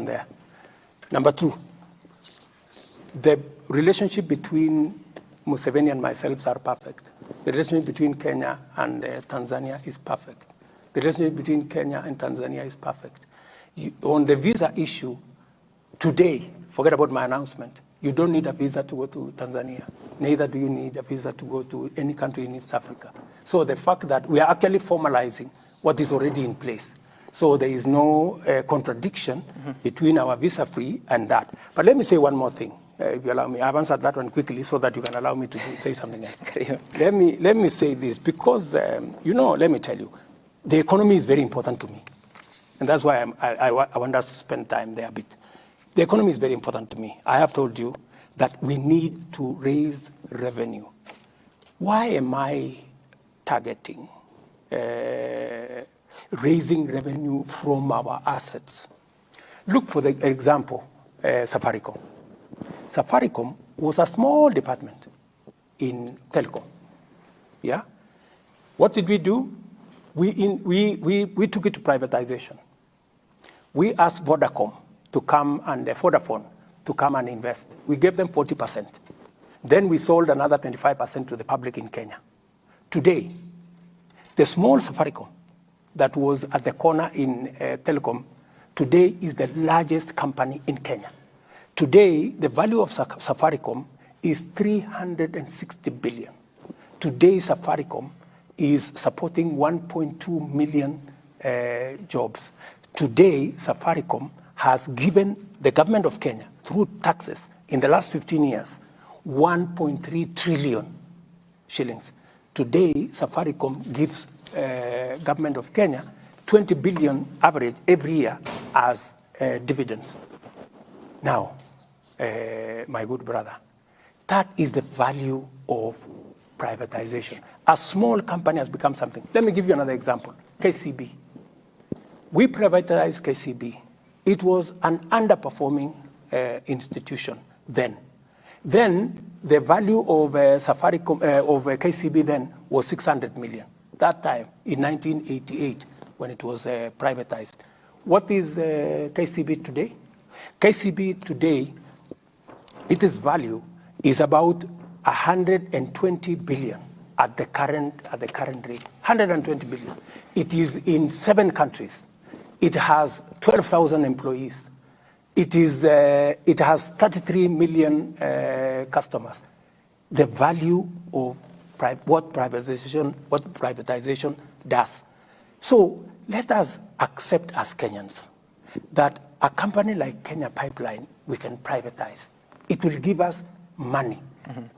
there. Number two, the relationship between Museveni and myself are perfect. The relationship between Kenya and Tanzania is perfect. The relationship between Kenya and Tanzania is perfect. On the visa issue, today, forget about my announcement, you don't need a visa to go to Tanzania. Neither do you need a visa to go to any country in East Africa. So the fact that we are actually formalizing what is already in place. So there is no contradiction between our visa-free and that. But let me say one more thing, if you allow me. I've answered that one quickly so that you can allow me to say something else. Let me say this, because, let me tell you, the economy is very important to me. And that's why I want us to spend time there a bit. The economy is very important to me. I have told you that we need to raise revenue. Why am I targeting raising revenue from our assets? Look, for the example, Safaricom. Safaricom was a small department in telecom. Yeah? What did we do? We took it to privatization. We asked Vodafone to come and invest. We gave them 40%. Then we sold another 25% to the public in Kenya. Today, the small Safaricom that was at the corner in telecom today is the largest company in Kenya. Today, the value of Safaricom is 360 billion. Today, Safaricom is supporting 1.2 million jobs. Today, Safaricom has given the government of Kenya, through taxes, in the last 15 years, 1.3 trillion shillings. Today, Safaricom gives government of Kenya 20 billion average every year as dividends. Now, my good brother, that is the value of privatization. A small company has become something. Let me give you another example, KCB. We privatized KCB. It was an underperforming institution then. Then the value of Safaricom, of KCB then was 600 million. That time, in 1988, when it was privatized. What is KCB today? KCB today, its value is about 120 billion at the current rate. 120 billion. It is in 7 countries. It has 12,000 employees. It has 33 million customers. The value of what privatization does. So let us accept as Kenyans that a company like Kenya Pipeline, we can privatize. It will give us money.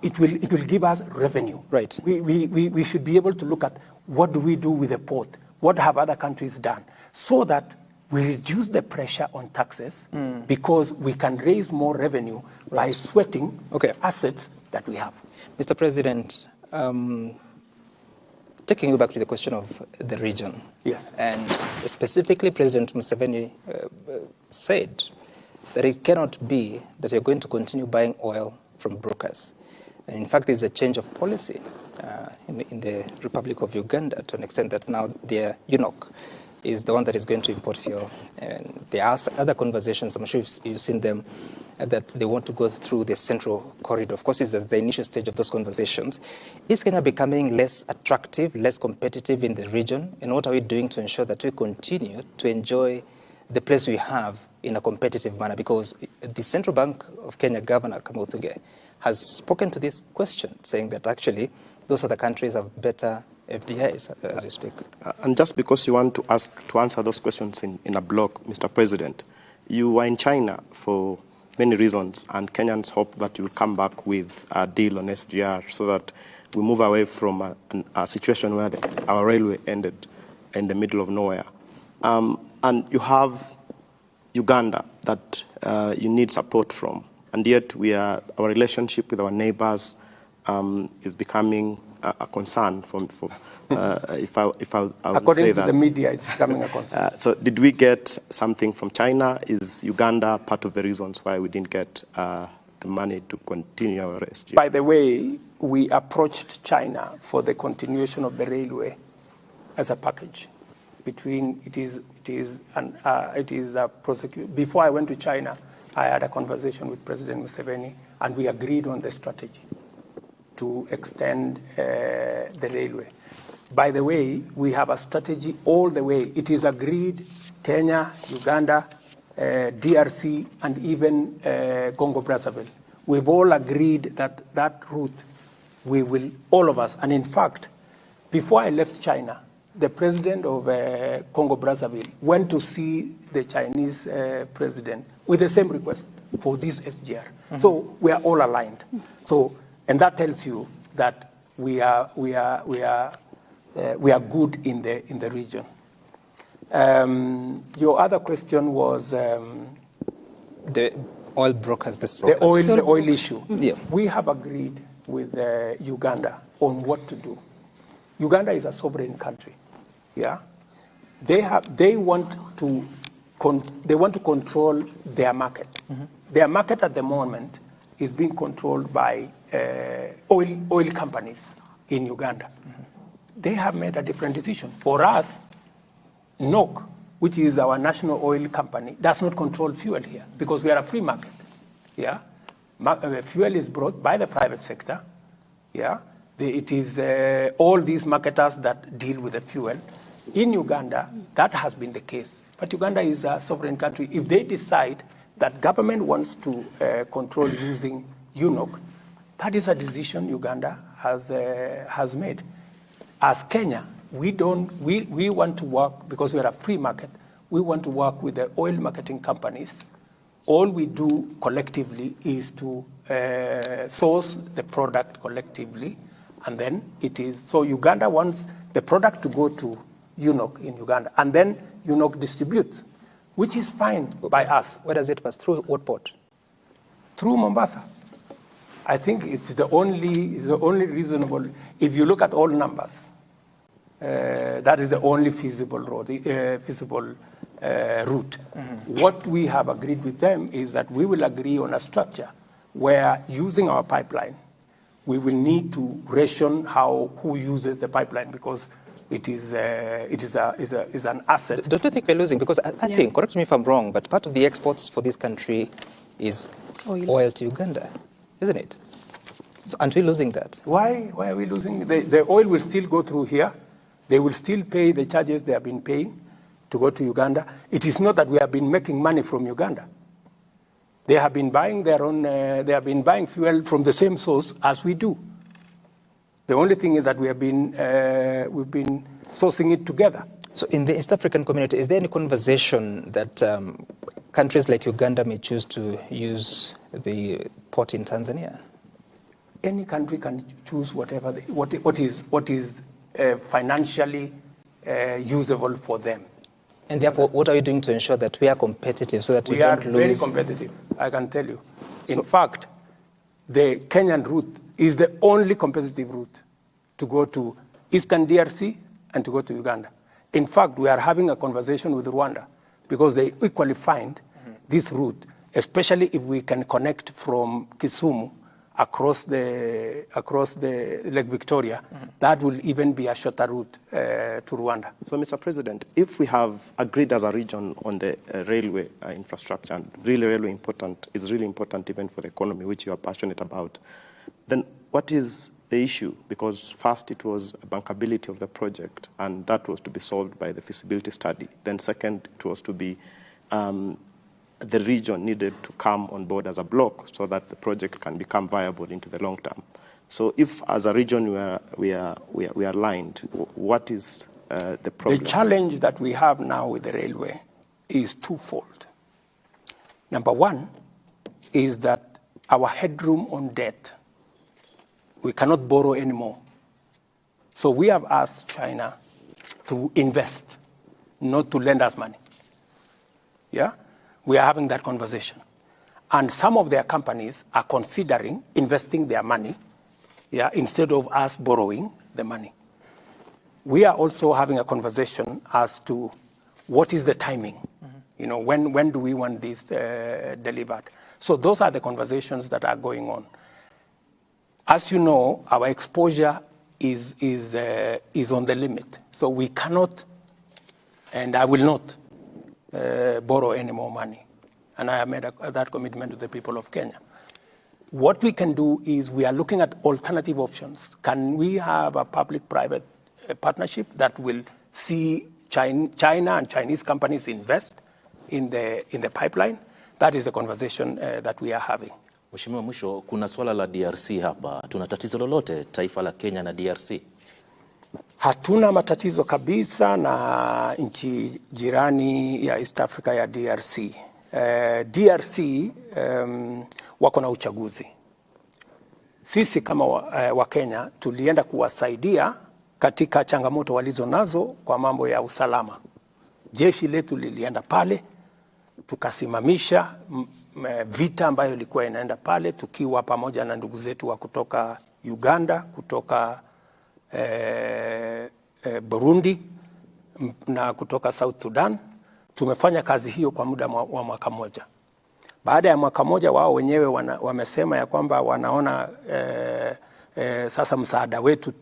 It will give us revenue. Right. We should be able to look at what do we do with the port? What have other countries done? So that we reduce the pressure on taxes because we can raise more revenue by sweating assets that we have. Mr. President, taking you back to the question of the region. Yes. And specifically, President Museveni said that it cannot be that you're going to continue buying oil from brokers. And in fact, there's a change of policy in the Republic of Uganda to an extent that now their eunuch is the one that is going to import fuel. And there are other conversations, I'm sure you've seen them, that they want to go through the central corridor. Of course, it's the initial stage of those conversations. Is Kenya becoming less attractive, less competitive in the region? And what are we doing to ensure that we continue to enjoy the place we have in a competitive manner? Because the Central Bank of Kenya Governor Kamuthuge has spoken to this question, saying that actually those other countries have better FDIs as you speak. And just because you want to answer those questions in a block, Mr. President, you were in China for many reasons, and Kenyans hope that you will come back with a deal on SGR so that we move away from a situation where our railway ended in the middle of nowhere. And you have Uganda that you need support from, and yet our relationship with our neighbors is becoming a concern if I according say to that. The media, it's becoming a concern. So did we get something from China? Is Uganda part of the reasons why we didn't get the money to continue our SGR? By the way, we approached China for the continuation of the railway as a package. between, it is a prosecution. Before I went to China, I had a conversation with President Museveni, and we agreed on the strategy to extend the railway. By the way, we have a strategy all the way. It is agreed, Kenya, Uganda, DRC, and even Congo-Brazzaville. We've all agreed that that route, we will, all of us, and in fact, before I left China, the president of Congo-Brazzaville went to see the Chinese president with the same request for this SGR. Mm-hmm. So we are all aligned. So, and that tells you that we are good in the region. Your other question was the oil brokers. The oil issue. Yeah. We have agreed with Uganda on what to do. Uganda is a sovereign country. Yeah, they want to control their market. Mm-hmm. Their market at the moment is being controlled by oil companies in Uganda. Mm-hmm. They have made a different decision. For us, NOC, which is our national oil company, does not control fuel here because we are a free market. Yeah, fuel is brought by the private sector. Yeah, it is all these marketers that deal with the fuel. In Uganda, that has been the case. But Uganda is a sovereign country. If they decide that government wants to control using UNOC, that is a decision Uganda has made. As Kenya, we want to work, because we are a free market, we want to work with the oil marketing companies. All we do collectively is to source the product collectively, and then it is, so Uganda wants the product to go to UNOC in Uganda, and then UNOC distributes, which is fine by us. Where does it pass? Through what port? Through Mombasa. I think it's the only reasonable, if you look at all numbers, that is the only feasible route. Mm-hmm. What we have agreed with them is that we will agree on a structure where, using our pipeline, we will need to ration who uses the pipeline, because it is an asset. Don't you think we're losing? Because I think, correct me if I'm wrong, but part of the exports for this country is oil to Uganda, isn't it? So aren't we losing that? Why are we losing? The oil will still go through here. They will still pay the charges they have been paying to go to Uganda. It is not that we have been making money from Uganda. They have been buying their own. They have been buying fuel from the same source as we do. The only thing is that we've been sourcing it together. So in the East African community, is there any conversation that countries like Uganda may choose to use the port in Tanzania? Any country can choose whatever what is financially usable for them. And therefore, what are you doing to ensure that we are competitive so that we don't lose? We are very competitive, I can tell you. In fact, the Kenyan route is the only competitive route to go to Eastern DRC and to go to Uganda. In fact, we are having a conversation with Rwanda because they equally find this route, especially if we can connect from Kisumu across the Lake Victoria. That will even be a shorter route to Rwanda. So, Mr. President, if we have agreed as a region on the railway infrastructure, and really is really important even for the economy, which you are passionate about, then what is the issue? Because first it was bankability of the project, and that was to be solved by the feasibility study. Then second, it was to be the region needed to come on board as a block so that the project can become viable into the long term. So if as a region we are aligned, what is the problem? The challenge that we have now with the railway is twofold. Number one is that our headroom on debt, we cannot borrow anymore. So we have asked China to invest, not to lend us money. Yeah? We are having that conversation. And some of their companies are considering investing their money, instead of us borrowing the money. We are also having a conversation as to what is the timing. Mm-hmm. When do we want this delivered? So those are the conversations that are going on. As you know, our exposure is on the limit. So we cannot And I will not borrow any more money. And I have made that commitment to the people of Kenya. What we can do is we are looking at alternative options. Can we have a public-private partnership that will see China and Chinese companies invest in the pipeline? That is the conversation that we are having. Mheshimiwa, mwisho, kuna swala la DRC hapa. Tuna tatizo lolote taifa la Kenya na DRC? Hatuna matatizo kabisa na nchi jirani ya East Africa ya DRC. DRC wako na uchaguzi. Sisi kama wa Kenya tulienda kuwasaidia katika changamoto walizo nazo kwa mambo ya usalama. Jeshi letu lilienda pale, tukasimamisha vita ambayo ilikuwa inaenda pale, tukiwa pamoja na ndugu zetu wa kutoka Uganda, kutoka Burundi na kutoka South Sudan. Tumefanya kazi hiyo kwa muda wa mwaka mmoja. Baada ya mwaka mmoja wao wenyewe wamesema ya kwamba wanaona sasa msaada wetu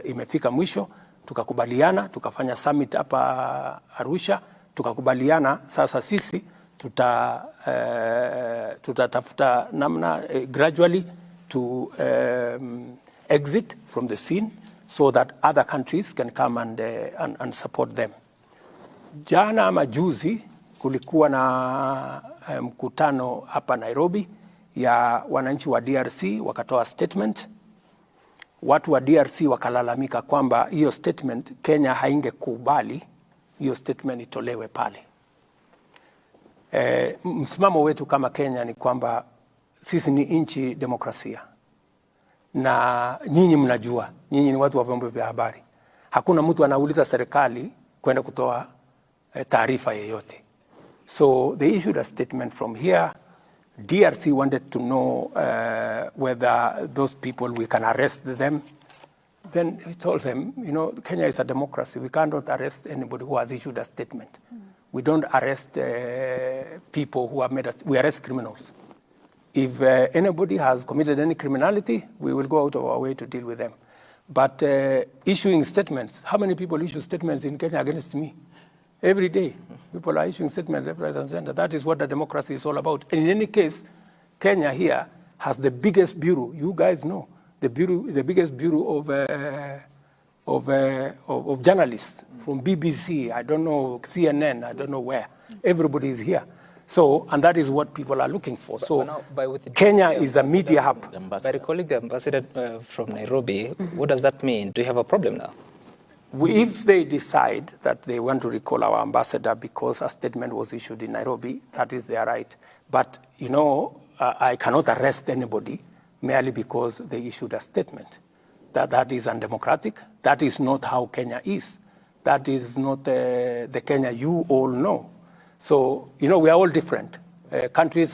imefika mwisho. Tukakubaliana, tukafanya summit hapa Arusha, tukakubaliana sasa sisi tutatafuta namna gradually to exit from the scene so that other countries can come and support them. Jana ama juzi kulikuwa na mkutano hapa Nairobi ya wananchi wa DRC, wakatoa statement. Watu wa DRC wakalalamika kwamba hiyo statement Kenya haingekubali hiyo statement itolewe pale. Msimamo wetu kama Kenya ni kwamba sisi ni nchi demokrasia. Na nyinyi mnajua, nyinyi ni watu wa vyombo vya habari. Hakuna mtu anauliza serikali kwenda kutoa taarifa yoyote. So they issued a statement from here. DRC wanted to know whether those people, we can arrest them. Then we told them, you know, Kenya is a democracy. We cannot arrest anybody who has issued a statement. We don't arrest people who have made us, we arrest criminals. If anybody has committed any criminality, we will go out of our way to deal with them. But issuing statements, how many people issue statements in Kenya against me? Every day, people are issuing statements left, right, and center. That is what the democracy is all about. And in any case, Kenya here has the biggest bureau. You guys know the biggest bureau of journalists from BBC. I don't know, CNN. I don't know where. Everybody is here. So, and that is what people are looking for. So, Kenya is a media hub. By recalling the ambassador from Nairobi, what does that mean? Do you have a problem now? If they decide that they want to recall our ambassador because a statement was issued in Nairobi, that is their right. But, you know, I cannot arrest anybody merely because they issued a statement. That is undemocratic. That is not how Kenya is. That is not the Kenya you all know. So, you know, we are all different countries.